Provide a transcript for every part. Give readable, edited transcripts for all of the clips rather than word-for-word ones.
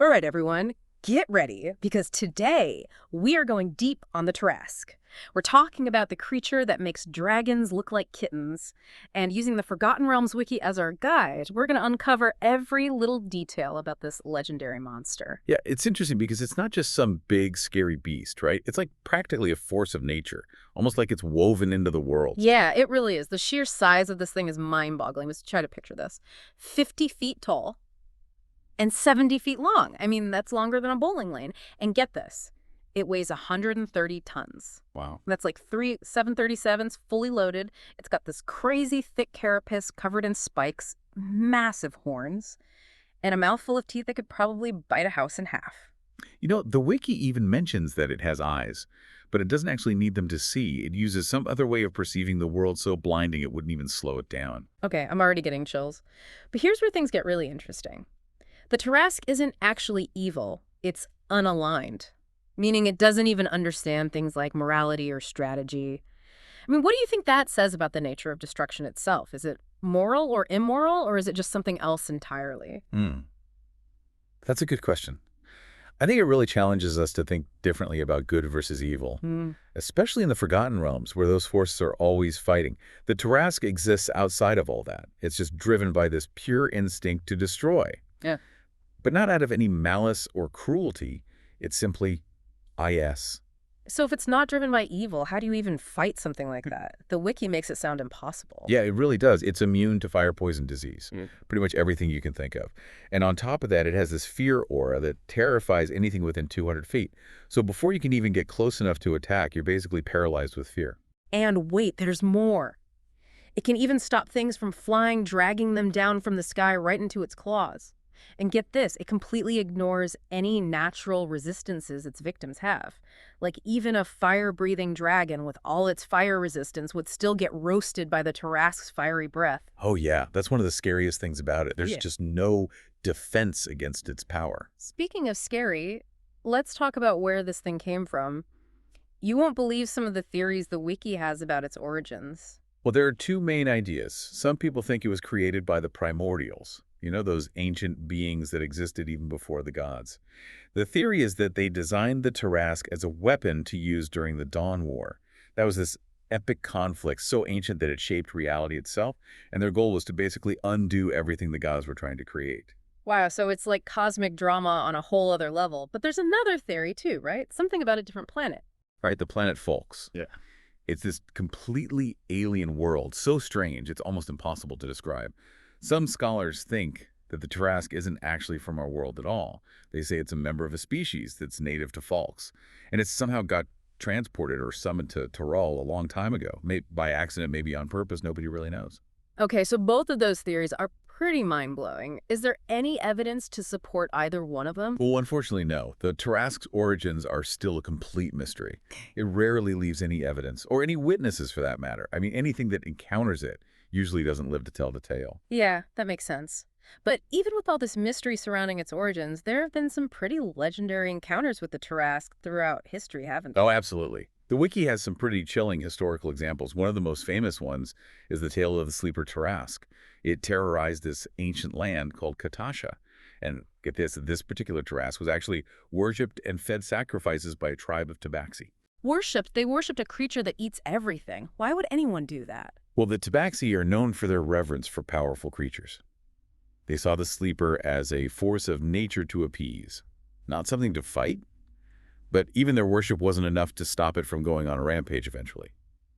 All right, everyone, get ready, because today we are going deep on the Tarrasque. We're talking about the creature that makes dragons look like kittens, and using the Forgotten Realms wiki as our guide, we're going to uncover every little detail about this legendary monster. Yeah, it's interesting because it's not just some big, scary beast, right? It's like practically a force of nature, almost like it's woven into the world. Yeah, it really is. The sheer size of this thing is mind-boggling. Let's try to picture this. 50 feet tall and 70 feet long. I mean, that's longer than a bowling lane. And get this, it weighs 130 tons. Wow. That's like 737s fully loaded. It's got this crazy thick carapace covered in spikes, massive horns, and a mouthful of teeth that could probably bite a house in half. You know, the wiki even mentions that it has eyes, but it doesn't actually need them to see. It uses some other way of perceiving the world so blinding it wouldn't even slow it down. Okay, I'm already getting chills. But here's where things get really interesting. The Tarrasque isn't actually evil, it's unaligned, meaning it doesn't even understand things like morality or strategy. I mean, what do you think that says about the nature of destruction itself? Is it moral or immoral, or is it just something else entirely? That's a good question. I think it really challenges us to think differently about good versus evil, especially in the Forgotten Realms, where those forces are always fighting. The Tarrasque exists outside of all that. It's just driven by this pure instinct to destroy. Yeah. But not out of any malice or cruelty. It's simply IS. So if it's not driven by evil, how do you even fight something like that? The wiki makes it sound impossible. Yeah, it really does. It's immune to fire, poison, disease. Pretty much everything you can think of. And on top of that, it has this fear aura that terrifies anything within 200 feet. So before you can even get close enough to attack, you're basically paralyzed with fear. And wait, there's more. It can even stop things from flying, dragging them down from the sky right into its claws. And get this, it completely ignores any natural resistances its victims have. Like even a fire-breathing dragon with all its fire resistance would still get roasted by the Tarrasque's fiery breath. Oh yeah, that's one of the scariest things about it. There's Yeah. just no defense against its power. Speaking of scary, let's talk about where this thing came from. You won't believe some of the theories the wiki has about its origins. Well, there are two main ideas. Some people think it was created by the primordials. You know, those ancient beings that existed even before the gods. The theory is that they designed the Tarrasque as a weapon to use during the Dawn War. That was this epic conflict so ancient that it shaped reality itself, and their goal was to basically undo everything the gods were trying to create. Wow, so it's like cosmic drama on a whole other level. But there's another theory too, right? Something about a different planet. Right, the planet Folks. Yeah. It's this completely alien world, so strange it's almost impossible to describe. Some scholars think that the Tarrasque isn't actually from our world at all. They say it's a member of a species that's native to Folks, and it's somehow got transported or summoned to Tyrol a long time ago. Maybe by accident, maybe on purpose, nobody really knows. Okay, so both of those theories are pretty mind-blowing. Is there any evidence to support either one of them? Well, unfortunately, no. The Tarrasque's origins are still a complete mystery. It rarely leaves any evidence, or any witnesses for that matter. I mean, anything that encounters it usually doesn't live to tell the tale. Yeah, that makes sense. But even with all this mystery surrounding its origins, there have been some pretty legendary encounters with the Tarrasque throughout history, haven't there? Oh, absolutely. The wiki has some pretty chilling historical examples. One of the most famous ones is the tale of the sleeper Tarrasque. It terrorized this ancient land called Katasha. And get this particular Tarrasque was actually worshipped and fed sacrifices by a tribe of Tabaxi. They worshipped a creature that eats everything. Why would anyone do that? Well, the Tabaxi are known for their reverence for powerful creatures. They saw the sleeper as a force of nature to appease, not something to fight. But even their worship wasn't enough to stop it from going on a rampage eventually.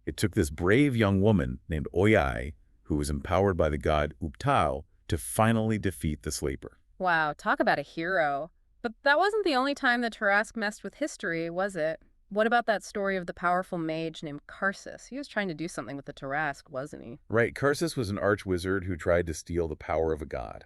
It took this brave young woman named Oyai, who was empowered by the god Uptao, to finally defeat the sleeper. Wow, talk about a hero. But that wasn't the only time the Tarrasque messed with history, was it? What about that story of the powerful mage named Karsus? He was trying to do something with the Tarrasque, wasn't he? Right, Karsus was an arch-wizard who tried to steal the power of a god.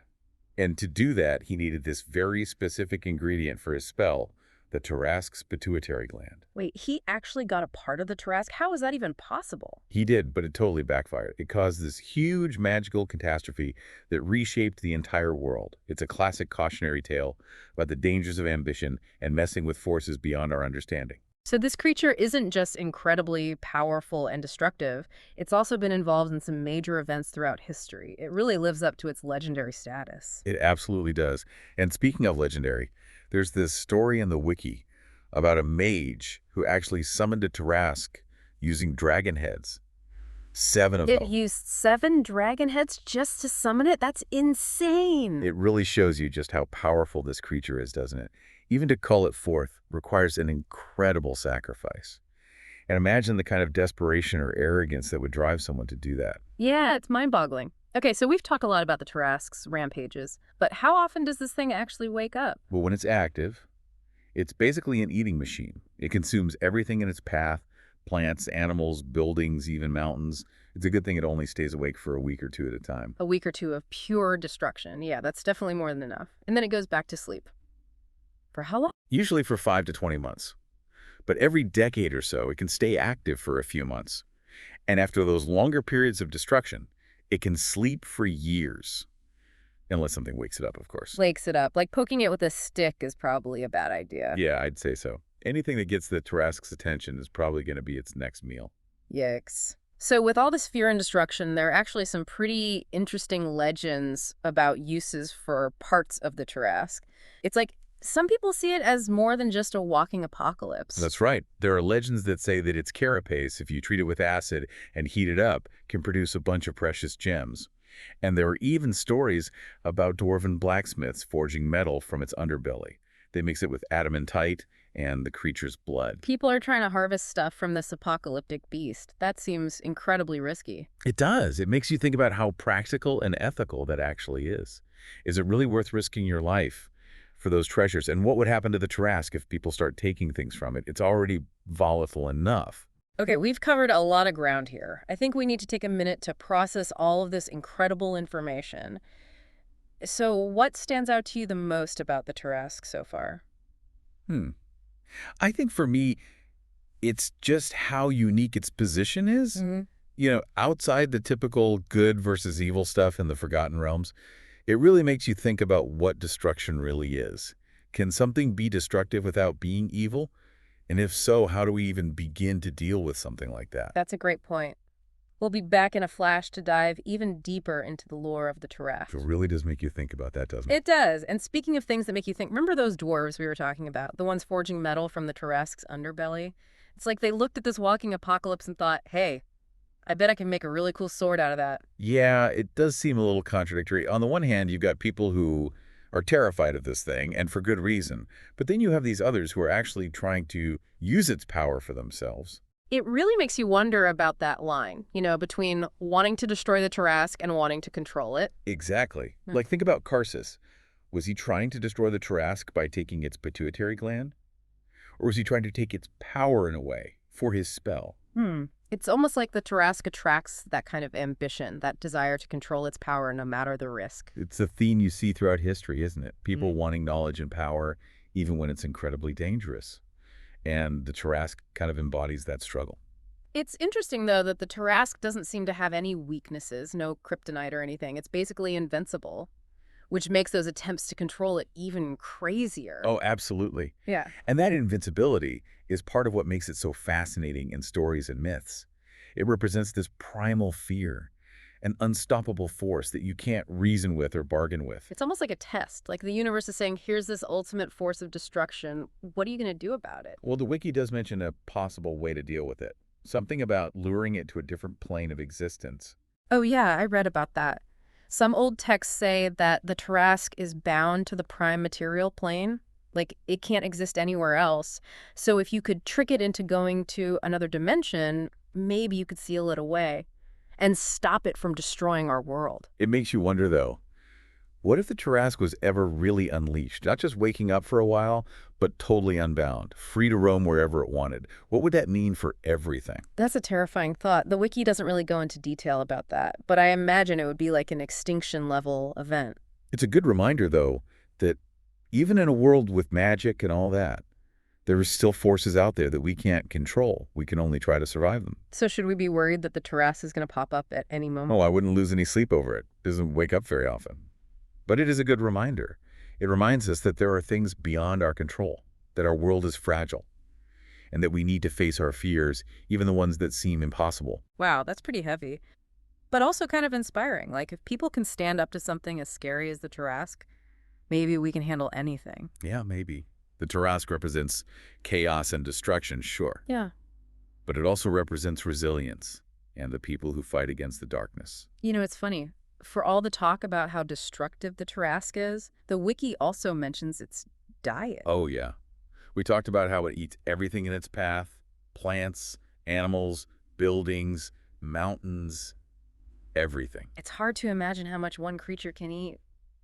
And to do that, he needed this very specific ingredient for his spell, the Tarrasque's pituitary gland. Wait, he actually got a part of the Tarrasque? How is that even possible? He did, but it totally backfired. It caused this huge magical catastrophe that reshaped the entire world. It's a classic cautionary tale about the dangers of ambition and messing with forces beyond our understanding. So this creature isn't just incredibly powerful and destructive, it's also been involved in some major events throughout history. It really lives up to its legendary status. It absolutely does. And speaking of legendary, there's this story in the wiki about a mage who actually summoned a Tarrasque using dragon heads. 7 of It them. used 7 dragon heads just to summon it? That's insane! It really shows you just how powerful this creature is, doesn't it? Even to call it forth requires an incredible sacrifice. And imagine the kind of desperation or arrogance that would drive someone to do that. Yeah, it's mind-boggling. Okay, so we've talked a lot about the Tarrasque's rampages, but how often does this thing actually wake up? Well, when it's active, it's basically an eating machine. It consumes everything in its path, plants, animals, buildings, even mountains. It's a good thing it only stays awake for a week or 2 at a time. A week or 2 of pure destruction. Yeah, that's definitely more than enough. And then it goes back to sleep. For how long? Usually for 5 to 20 months. But every decade or so, it can stay active for a few months. And after those longer periods of destruction, it can sleep for years. Unless something wakes it up, of course. Wakes it up. Like poking it with a stick is probably a bad idea. Yeah, I'd say so. Anything that gets the Tarrasque's attention is probably going to be its next meal. Yikes. So with all this fear and destruction, there are actually some pretty interesting legends about uses for parts of the Tarrasque. It's like some people see it as more than just a walking apocalypse. That's right. There are legends that say that its carapace, if you treat it with acid and heat it up, can produce a bunch of precious gems. And there are even stories about dwarven blacksmiths forging metal from its underbelly. They mix it with adamantite and the creature's blood. People are trying to harvest stuff from this apocalyptic beast. That seems incredibly risky. It does. It makes you think about how practical and ethical that actually is. Is it really worth risking your life for those treasures? And what would happen to the Tarrasque if people start taking things from it? It's already volatile enough. Okay, we've covered a lot of ground here. I think we need to take a minute to process all of this incredible information. So what stands out to you the most about the Tarrasque so far? I think for me, it's just how unique its position is. Mm-hmm. You know, outside the typical good versus evil stuff in the Forgotten Realms, it really makes you think about what destruction really is. Can something be destructive without being evil? And if so, how do we even begin to deal with something like that? That's a great point. We'll be back in a flash to dive even deeper into the lore of the Tarrasque. It really does make you think about that, doesn't it? It does. And speaking of things that make you think, remember those dwarves we were talking about? The ones forging metal from the Tarrasque's underbelly? It's like they looked at this walking apocalypse and thought, hey, I bet I can make a really cool sword out of that. Yeah, it does seem a little contradictory. On the one hand, you've got people who are terrified of this thing, and for good reason. But then you have these others who are actually trying to use its power for themselves. It really makes you wonder about that line, between wanting to destroy the Tarrasque and wanting to control it. Exactly. Hmm. Like, think about Karsus. Was he trying to destroy the Tarrasque by taking its pituitary gland? Or was he trying to take its power in a way for his spell? It's almost like the Tarrasque attracts that kind of ambition, that desire to control its power no matter the risk. It's a theme you see throughout history, isn't it? People wanting knowledge and power even when it's incredibly dangerous. And the Tarrasque kind of embodies that struggle. It's interesting, though, that the Tarrasque doesn't seem to have any weaknesses, no kryptonite or anything. It's basically invincible, which makes those attempts to control it even crazier. Oh, absolutely. Yeah. And that invincibility is part of what makes it so fascinating in stories and myths. It represents this primal fear, an unstoppable force that you can't reason with or bargain with. It's almost like a test. Like the universe is saying, here's this ultimate force of destruction. What are you going to do about it? Well, the wiki does mention a possible way to deal with it. Something about luring it to a different plane of existence. Oh, yeah, I read about that. Some old texts say that the Tarrasque is bound to the prime material plane. Like, it can't exist anywhere else. So if you could trick it into going to another dimension, maybe you could seal it away and stop it from destroying our world. It makes you wonder, though, what if the Tarrasque was ever really unleashed? Not just waking up for a while, but totally unbound, free to roam wherever it wanted. What would that mean for everything? That's a terrifying thought. The wiki doesn't really go into detail about that, but I imagine it would be like an extinction-level event. It's a good reminder, though, that even in a world with magic and all that, there are still forces out there that we can't control. We can only try to survive them. So should we be worried that the Tarrasque is going to pop up at any moment? Oh, I wouldn't lose any sleep over it. It doesn't wake up very often. But it is a good reminder. It reminds us that there are things beyond our control, that our world is fragile. and that we need to face our fears, even the ones that seem impossible. Wow, that's pretty heavy. But also kind of inspiring. Like, if people can stand up to something as scary as the Tarrasque, maybe we can handle anything. Yeah, maybe. The Tarrasque represents chaos and destruction, sure, Yeah. but it also represents resilience and the people who fight against the darkness. You know, it's funny. For all the talk about how destructive the Tarrasque is, the wiki also mentions its diet. Oh, yeah. We talked about how it eats everything in its path, plants, animals, buildings, mountains, everything. It's hard to imagine how much one creature can eat.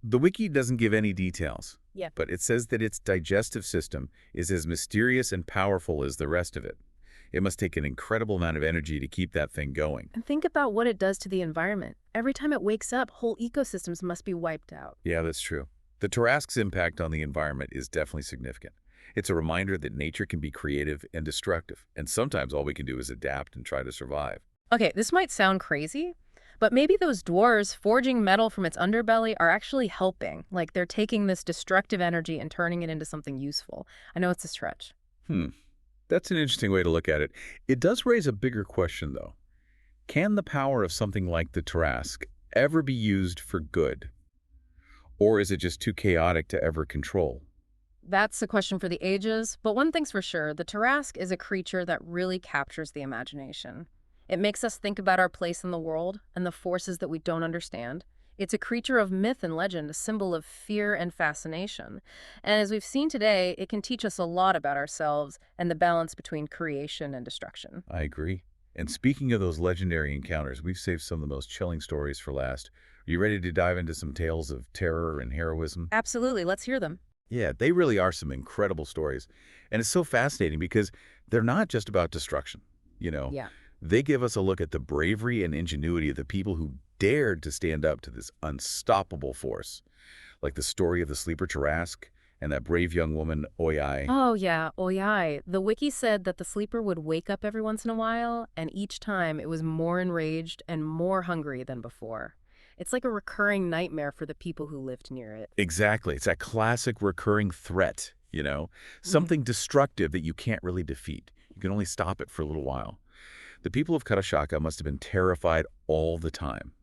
The wiki doesn't give any details, Yeah. but it says that its digestive system is as mysterious and powerful as the rest of it. It must take an incredible amount of energy to keep that thing going. And think about what it does to the environment. Every time it wakes up, whole ecosystems must be wiped out. Yeah, that's true. The Tarrasque's impact on the environment is definitely significant. It's a reminder that nature can be creative and destructive, and sometimes all we can do is adapt and try to survive. Okay, this might sound crazy, but maybe those dwarves forging metal from its underbelly are actually helping. Like, they're taking this destructive energy and turning it into something useful. I know it's a stretch. That's an interesting way to look at it. It does raise a bigger question, though. Can the power of something like the Tarrasque ever be used for good? Or is it just too chaotic to ever control? That's a question for the ages, but one thing's for sure, the Tarrasque is a creature that really captures the imagination. It makes us think about our place in the world and the forces that we don't understand. It's a creature of myth and legend, a symbol of fear and fascination. And as we've seen today, it can teach us a lot about ourselves and the balance between creation and destruction. I agree. And speaking of those legendary encounters, we've saved some of the most chilling stories for last. Are you ready to dive into some tales of terror and heroism? Absolutely, let's hear them. Yeah, they really are some incredible stories. And it's so fascinating because they're not just about destruction, you know. Yeah. They give us a look at the bravery and ingenuity of the people who dared to stand up to this unstoppable force, like the story of the sleeper Tarrasque and that brave young woman, Oyai. Oh, yeah, Oyai. The wiki said that the sleeper would wake up every once in a while, and each time it was more enraged and more hungry than before. It's like a recurring nightmare for the people who lived near it. Exactly. It's that classic recurring threat, you know, something destructive that you can't really defeat. You can only stop it for a little while. The people of Karashaka must have been terrified all the time,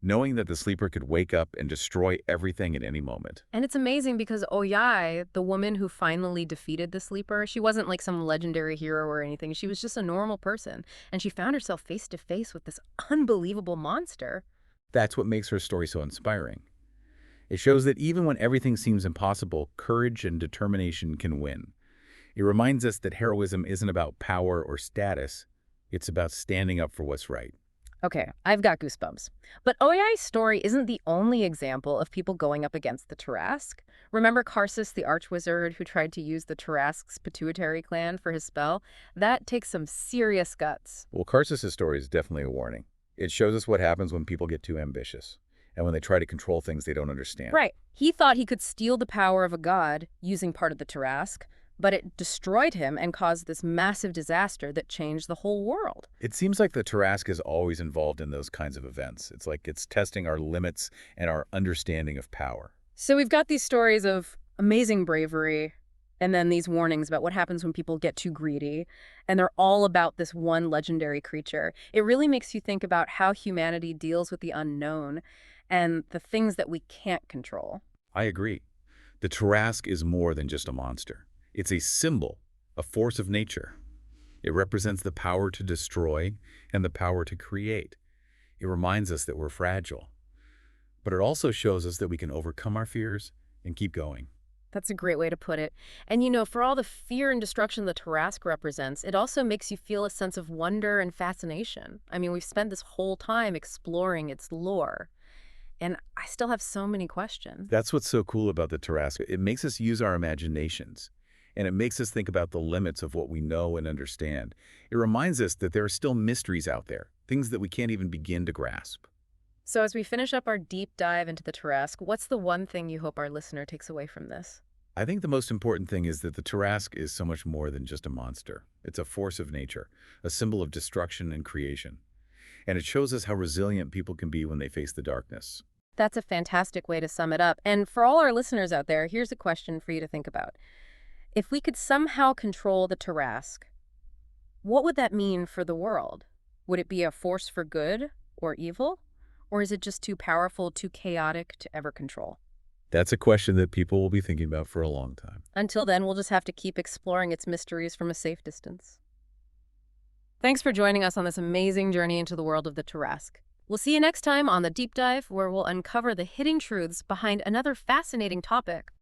knowing that the sleeper could wake up and destroy everything at any moment. And it's amazing because Oyai, the woman who finally defeated the sleeper, she wasn't like some legendary hero or anything. She was just a normal person, and she found herself face to face with this unbelievable monster. That's what makes her story so inspiring. It shows that even when everything seems impossible, courage and determination can win. It reminds us that heroism isn't about power or status. It's about standing up for what's right. Okay, I've got goosebumps. But Oyai's story isn't the only example of people going up against the Tarrasque. Remember Karsus, the archwizard who tried to use the Tarrasque's pituitary gland for his spell? That takes some serious guts. Well, Karsus' story is definitely a warning. It shows us what happens when people get too ambitious and when they try to control things they don't understand. Right. He thought he could steal the power of a god using part of the Tarrasque, but it destroyed him and caused this massive disaster that changed the whole world. It seems like the Tarrasque is always involved in those kinds of events. It's like it's testing our limits and our understanding of power. So we've got these stories of amazing bravery, and then these warnings about what happens when people get too greedy, and they're all about this one legendary creature. It really makes you think about how humanity deals with the unknown and the things that we can't control. I agree. The Tarrasque is more than just a monster. It's a symbol, a force of nature. It represents the power to destroy and the power to create. It reminds us that we're fragile. But it also shows us that we can overcome our fears and keep going. That's a great way to put it. And you know, for all the fear and destruction the Tarrasque represents, it also makes you feel a sense of wonder and fascination. I mean, we've spent this whole time exploring its lore, and I still have so many questions. That's what's so cool about the Tarrasque. It makes us use our imaginations, and it makes us think about the limits of what we know and understand. It reminds us that there are still mysteries out there, things that we can't even begin to grasp. So as we finish up our deep dive into the Tarrasque, what's the one thing you hope our listener takes away from this? I think the most important thing is that the Tarrasque is so much more than just a monster. It's a force of nature, a symbol of destruction and creation. And it shows us how resilient people can be when they face the darkness. That's a fantastic way to sum it up. And for all our listeners out there, here's a question for you to think about. If we could somehow control the Tarrasque, What would that mean for the world? Would it be a force for good or evil? Or is it just too powerful, too chaotic to ever control? That's a question that people will be thinking about for a long time. Until then, we'll just have to keep exploring its mysteries from a safe distance. Thanks for joining us on this amazing journey into the world of the Tarrasque. We'll see you next time on the Deep Dive, where we'll uncover the hidden truths behind another fascinating topic.